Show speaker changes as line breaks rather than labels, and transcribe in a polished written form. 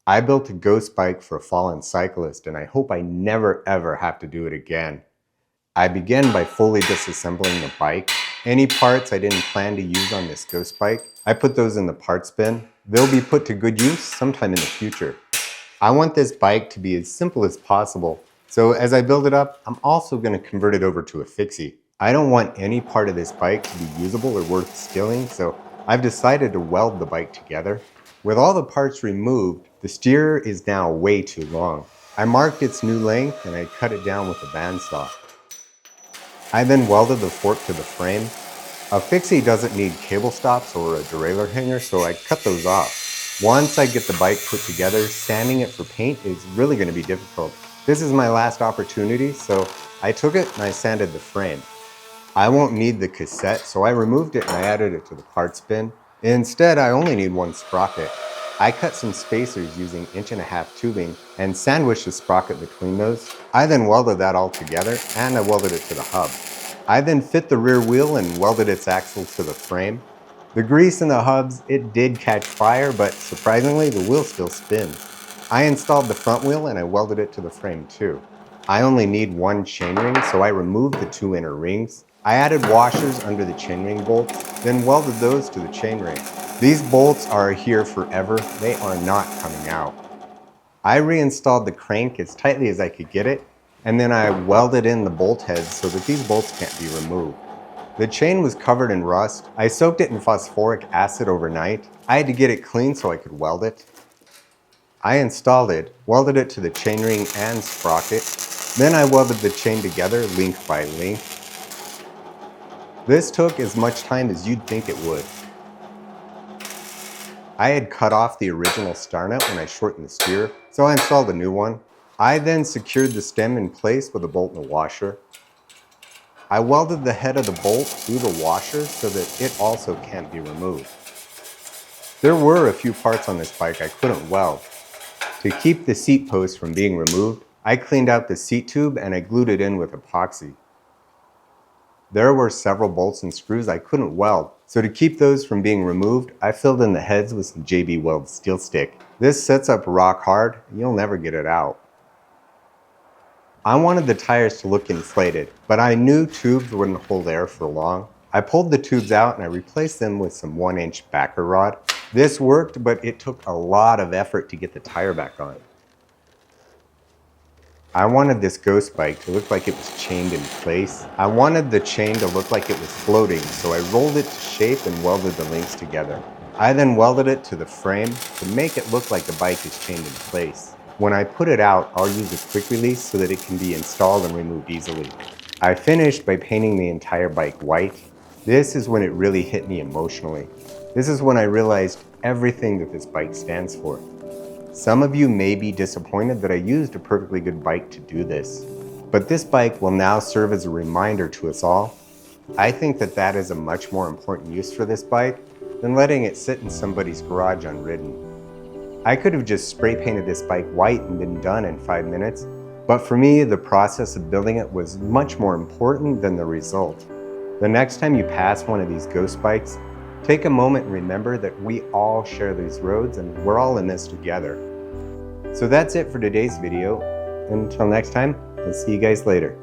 I built a ghost bike for a fallen cyclist, and I hope I never ever have to do it again. I began by fully disassembling the bike. Any parts I didn't plan to use on this ghost bike, I put those in the parts bin. They'll be put to good use sometime in the future. I want this bike to be as simple as possible, so as I build it up, I'm also going to convert it over to a fixie. I don't want any part of this bike to be usable or worth stealing, so I've decided to weld the bike together. With all the parts removed, the steer is now way too long. I marked its new length and I cut it down with a bandsaw. I then welded the fork to the frame. A fixie doesn't need cable stops or a derailleur hanger, so I cut those off. Once I get the bike put together, sanding it for paint is really going to be difficult. This is my last opportunity, so I took it and I sanded the frame. I won't need the cassette, so I removed it and I added it to the parts bin. Instead, I only need one sprocket. I cut some spacers using 1.5" tubing and sandwiched the sprocket between those. I then welded that all together and I welded it to the hub. I then fit the rear wheel and welded its axle to the frame. The grease in the hubs, it did catch fire, but surprisingly, the wheel still spins. I installed the front wheel and I welded it to the frame too. I only need one chainring, so I removed the 2 inner rings. I added washers under the chainring bolts, then welded those to the chainring. These bolts are here forever, they are not coming out. I reinstalled the crank as tightly as I could get it, and then I welded in the bolt heads so that these bolts can't be removed. The chain was covered in rust. I soaked it in phosphoric acid overnight. I had to get it clean so I could weld it. I installed it, welded it to the chainring and sprocket. Then I welded the chain together link by link. This took as much time as you'd think it would. I had cut off the original star nut when I shortened the steer, so I installed a new one. I then secured the stem in place with a bolt and a washer. I welded the head of the bolt through the washer so that it also can't be removed. There were a few parts on this bike I couldn't weld. To keep the seat post from being removed, I cleaned out the seat tube and I glued it in with epoxy. There were several bolts and screws I couldn't weld, so to keep those from being removed, I filled in the heads with some JB Weld steel stick. This sets up rock hard, you'll never get it out. I wanted the tires to look inflated, but I knew tubes wouldn't hold air for long. I pulled the tubes out and I replaced them with some 1-inch backer rod. This worked, but it took a lot of effort to get the tire back on. I wanted this ghost bike to look like it was chained in place. I wanted the chain to look like it was floating, so I rolled it to shape and welded the links together. I then welded it to the frame to make it look like the bike is chained in place. When I put it out, I'll use a quick release so that it can be installed and removed easily. I finished by painting the entire bike white. This is when it really hit me emotionally. This is when I realized everything that this bike stands for. Some of you may be disappointed that I used a perfectly good bike to do this, but this bike will now serve as a reminder to us all. I think that that is a much more important use for this bike than letting it sit in somebody's garage unridden. I could have just spray painted this bike white and been done in 5 minutes, but for me, the process of building it was much more important than the result. The next time you pass one of these ghost bikes, take a moment and remember that we all share these roads and we're all in this together. So that's it for today's video. Until next time, I'll see you guys later.